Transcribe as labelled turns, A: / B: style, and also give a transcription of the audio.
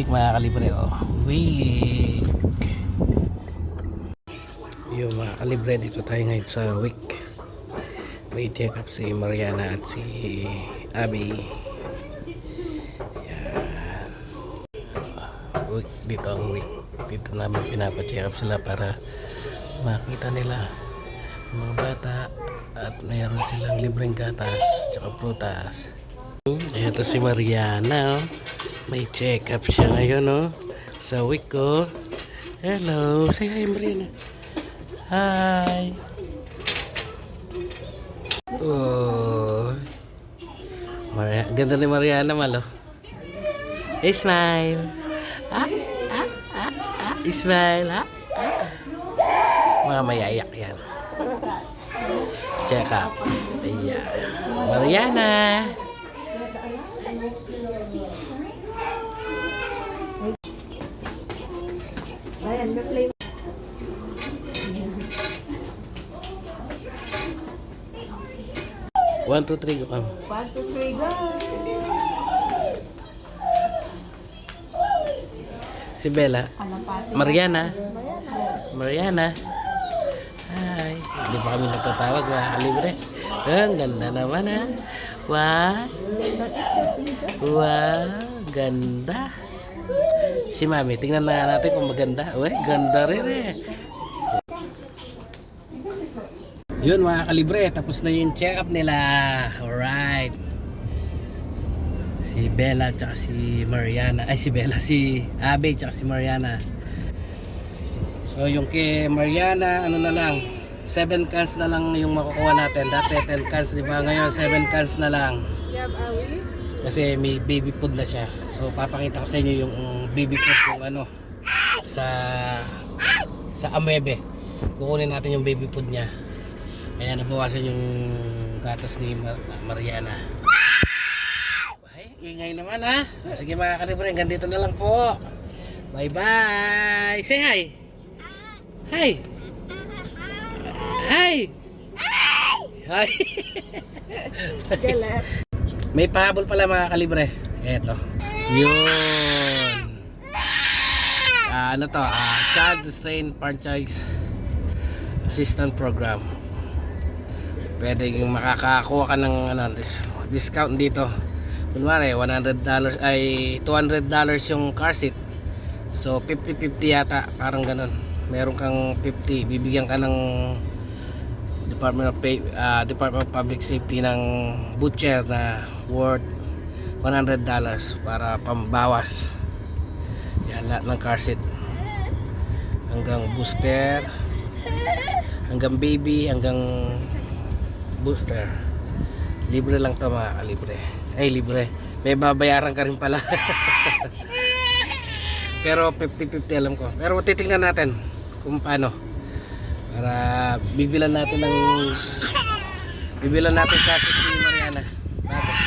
A: week mga kalibre, oh. Week. Yung mga kalibre, dito tayo ngayon sa week. May check up si Mariana at si Abby. Yan. Week, dito ang week. Dito namin pinapacheck up sila para makita nila yung mga bata at mayroon silang libreng gatas tsaka prutas. Ito si Mariana, oh. May check up siya ngayon, oh. Sa week ko. Hello, say hi Mariana. Hi. Oh. Ganda ni Mariana, malo. Smile. Smile, Mga mayayak yan. Check up. Ayan. Mariana.
B: Ayan, play.
A: 1, 2, 3 go kami.
B: 1, 2, 3, go!
A: Si Bella. Mariana. Mariana. Hi. Hindi pa kami natatawag mga kalibre. Ang ganda naman, ha. Wow. Wow. Ganda. Si Mami, tingnan na natin kung maganda. Uy, ganda rin eh. Yun mga kalibre, tapos na yung check up nila. Alright. Si Bella at si Mariana. Ay, si Bella, si Abby at si Mariana. So yung kay Mariana, ano na lang, 7 cans na lang yung makukuha natin. Dati 10 cans, di ba? Ngayon 7 cans na lang. Kasi may baby food na siya. So papakita ko sa inyo yung baby food yung ano sa Amebe. Kukunin natin yung baby food niya. Kaya nabawasan yung gatas ni Mariana. Ay, ingay naman, ha. Sige mga kalibre, hanggang dito na lang po. Bye bye. Say hi. Hi. Hi. Hi. May pahabol pala mga kalibre. Eto. Yun. Ano to? Child Restraint Franchise Assistant Program. Pwede yung makakakuha ka ng ano, discount dito. Kunwari $100 ay $200 yung car seat. So 50-50 yata, parang ganun. Meron kang 50, bibigyan ka ng Department of Public Safety ng voucher na worth $100 para pambawas. Yan, lahat ng car seat. Hanggang booster, hanggang baby, hanggang booster. Libre lang to mga kalibre. Ay, libre. May babayaran ka rin pala. Pero 50-50 alam ko. Pero titingnan natin kung paano. Para bibilan natin kasi si Mariana. Bakit?